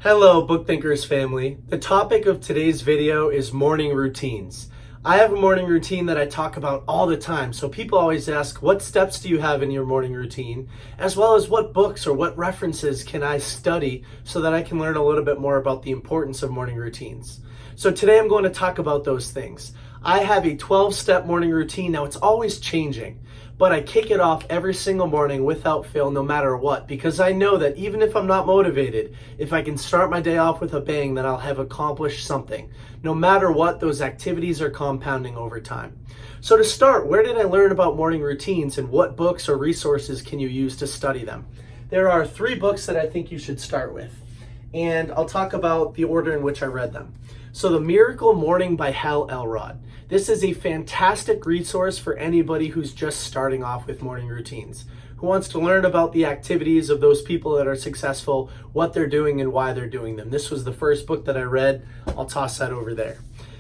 Hello, BookThinkers family. The topic of today's video is morning routines. I have a morning routine that I talk about all the time, so people always ask, what steps do you have in your morning routine? As well as what books or what references can I study so that I can learn a little bit more about the importance of morning routines. So today I'm going to talk about those things. I have a 12-step morning routine. Now it's always changing, but I kick it off every single morning without fail, no matter what, because I know that even if I'm not motivated, if I can start my day off with a bang, then I'll have accomplished something. No matter what, those activities are compounding over time. So to start, where did I learn about morning routines and what books or resources can you use to study them? There are 3 books that I think you should start with, and I'll talk about the order in which I read them. So The Miracle Morning by Hal Elrod. This is a fantastic resource for anybody who's just starting off with morning routines, who wants to learn about the activities of those people that are successful, what they're doing and why they're doing them. This was the first book that I read. I'll toss that over there.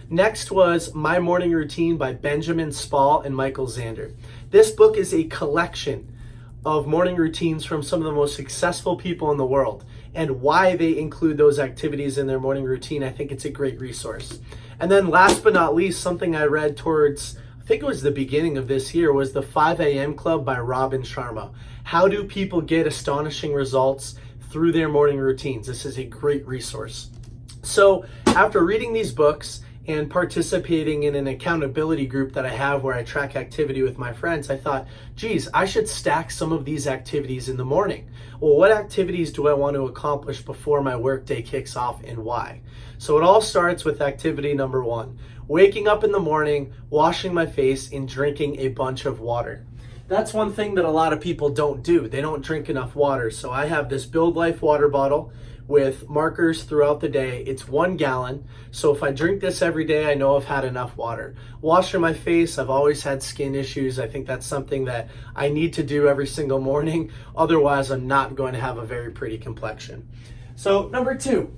Next was My Morning Routine by Benjamin Spall and Michael Zander. This book is a collection of morning routines from some of the most successful people in the world and why they include those activities in their morning routine. I think it's a great resource. And then last but not least, something I read towards, I think it was the beginning of this year, was the 5 a.m. Club by Robin Sharma. How do people get astonishing results through their morning routines? This is a great resource. So after reading these books and participating in an accountability group that I have where I track activity with my friends, I thought, geez, I should stack some of these activities in the morning. Well, what activities do I want to accomplish before my workday kicks off and why? So it all starts with activity number 1, waking up in the morning, washing my face, and drinking a bunch of water. That's one thing that a lot of people don't do. They don't drink enough water. So I have this Build Life water bottle with markers throughout the day. It's 1 gallon. So if I drink this every day, I know I've had enough water. Washing my face, I've always had skin issues. I think that's something that I need to do every single morning. Otherwise, I'm not going to have a very pretty complexion. So number 2,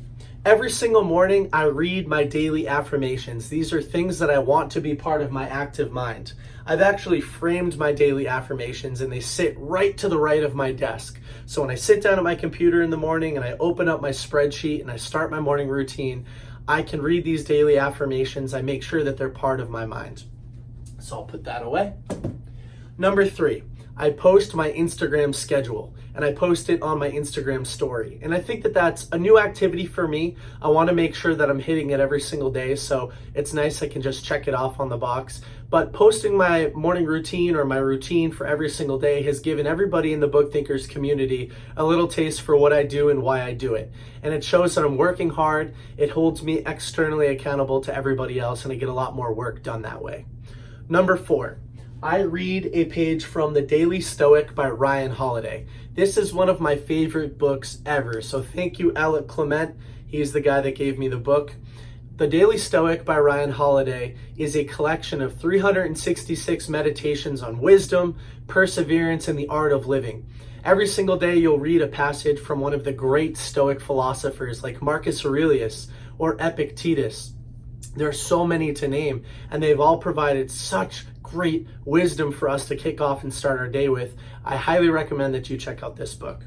every single morning, I read my daily affirmations. These are things that I want to be part of my active mind. I've actually framed my daily affirmations and they sit right to the right of my desk. So when I sit down at my computer in the morning and I open up my spreadsheet and I start my morning routine, I can read these daily affirmations. I make sure that they're part of my mind. So I'll put that away. Number 3, I post my Instagram schedule and I post it on my Instagram story. And I think that that's a new activity for me. I want to make sure that I'm hitting it every single day. So it's nice I can just check it off on the box. But posting my morning routine or my routine for every single day has given everybody in the BookThinkers community a little taste for what I do and why I do it. And it shows that I'm working hard. It holds me externally accountable to everybody else and I get a lot more work done that way. Number 4. I read a page from The Daily Stoic by Ryan Holiday. This is one of my favorite books ever. So thank you, Alec Clement. He's the guy that gave me the book. The Daily Stoic by Ryan Holiday is a collection of 366 meditations on wisdom, perseverance, and the art of living. Every single day you'll read a passage from one of the great Stoic philosophers like Marcus Aurelius or Epictetus. There are so many to name, and they've all provided such great wisdom for us to kick off and start our day with. I highly recommend that you check out this book.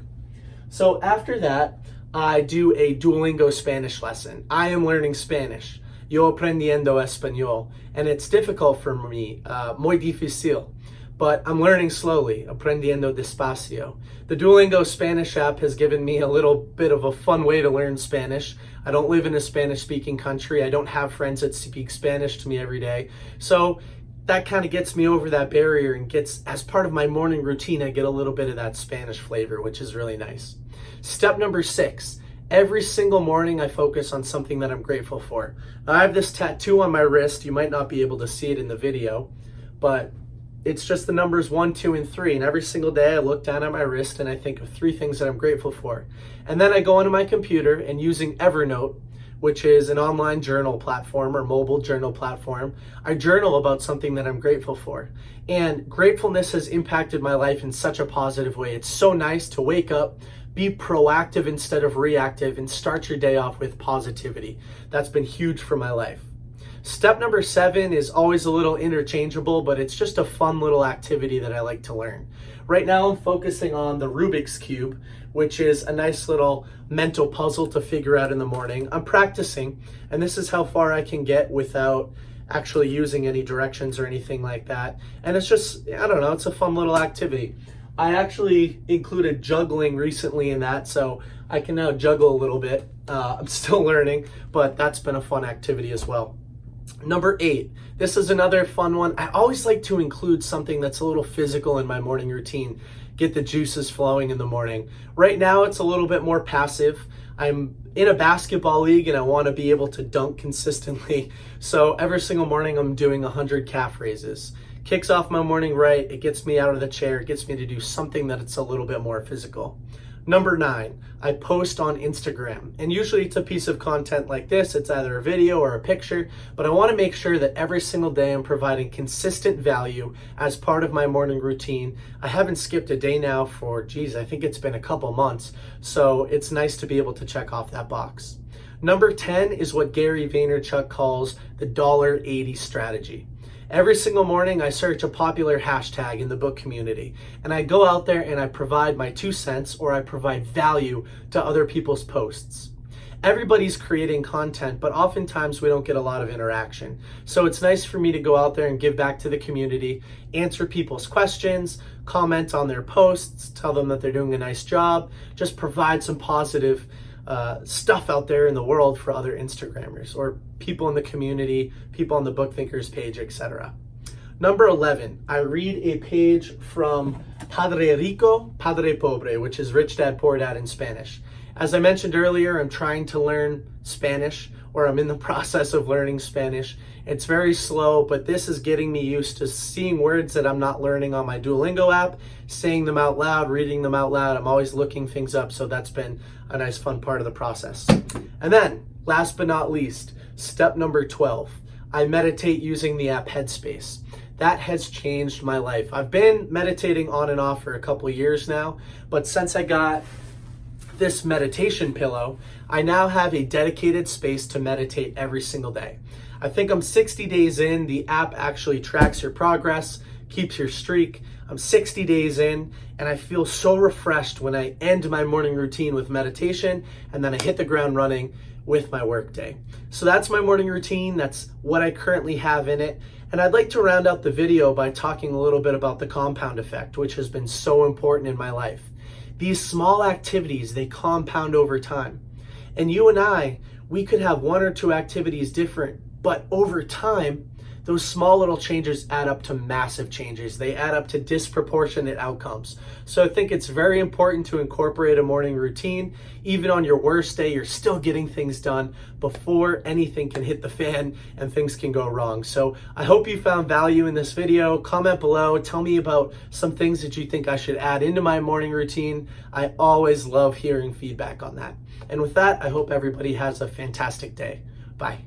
So after that, I do a Duolingo Spanish lesson. I am learning Spanish. Yo aprendiendo español. And it's difficult for me, muy difícil. But I'm learning slowly, aprendiendo despacio. The Duolingo Spanish app has given me a little bit of a fun way to learn Spanish. I don't live in a Spanish-speaking country. I don't have friends that speak Spanish to me every day. So that kind of gets me over that barrier and gets, as part of my morning routine, I get a little bit of that Spanish flavor, which is really nice. Step number 6, every single morning I focus on something that I'm grateful for. Now, I have this tattoo on my wrist. You might not be able to see it in the video, but it's just the numbers 1, 2, and 3. And every single day I look down at my wrist and I think of 3 things that I'm grateful for. And then I go onto my computer and using Evernote, which is an online journal platform or mobile journal platform, I journal about something that I'm grateful for. And gratefulness has impacted my life in such a positive way. It's so nice to wake up, be proactive instead of reactive, and start your day off with positivity. That's been huge for my life. Step number 7 is always a little interchangeable, but it's just a fun little activity that I like to learn. Right now I'm focusing on the Rubik's Cube, which is a nice little mental puzzle to figure out in the morning. I'm practicing, and this is how far I can get without actually using any directions or anything like that. And it's just, I don't know, it's a fun little activity. I actually included juggling recently in that, so I can now juggle a little bit. I'm still learning, but that's been a fun activity as well. Number 8, this is another fun one. I always like to include something that's a little physical in my morning routine, get the juices flowing in the morning. Right now it's a little bit more passive. I'm in a basketball league and I want to be able to dunk consistently. So every single morning I'm doing 100 calf raises. Kicks off my morning right, it gets me out of the chair, it gets me to do something that's a little bit more physical. Number 9, I post on Instagram, and usually it's a piece of content like this. It's either a video or a picture, but I want to make sure that every single day I'm providing consistent value as part of my morning routine. I haven't skipped a day now for, I think it's been a couple months, so it's nice to be able to check off that box. Number 10 is what Gary Vaynerchuk calls the $80 strategy. Every single morning I search a popular hashtag in the book community, and I go out there and I provide my 2 cents, or I provide value to other people's posts. Everybody's creating content, but oftentimes we don't get a lot of interaction. So it's nice for me to go out there and give back to the community, answer people's questions, comment on their posts, tell them that they're doing a nice job, just provide some positive stuff out there in the world for other Instagrammers or people in the community, people on the BookThinkers page, etc. Number 11, I read a page from Padre Rico, Padre Pobre, which is Rich Dad, Poor Dad in Spanish. As I mentioned earlier, I'm trying to learn Spanish, or I'm in the process of learning Spanish. It's very slow, but this is getting me used to seeing words that I'm not learning on my Duolingo app, saying them out loud, reading them out loud. I'm always looking things up, so that's been a nice fun part of the process. And then, last but not least, step number 12. I meditate using the app Headspace. That has changed my life. I've been meditating on and off for a couple of years now, but since I got this meditation pillow, I now have a dedicated space to meditate every single day. I think I'm 60 days in. The app actually tracks your progress, keeps your streak. I'm 60 days in, and I feel so refreshed when I end my morning routine with meditation, and then I hit the ground running with my workday. So that's my morning routine. That's what I currently have in it. And I'd like to round out the video by talking a little bit about the compound effect, which has been so important in my life. These small activities, they compound over time. And you and I, we could have 1 or 2 activities different, but over time, those small little changes add up to massive changes. They add up to disproportionate outcomes. So I think it's very important to incorporate a morning routine. Even on your worst day, you're still getting things done before anything can hit the fan and things can go wrong. So I hope you found value in this video. Comment below, tell me about some things that you think I should add into my morning routine. I always love hearing feedback on that. And with that, I hope everybody has a fantastic day. Bye.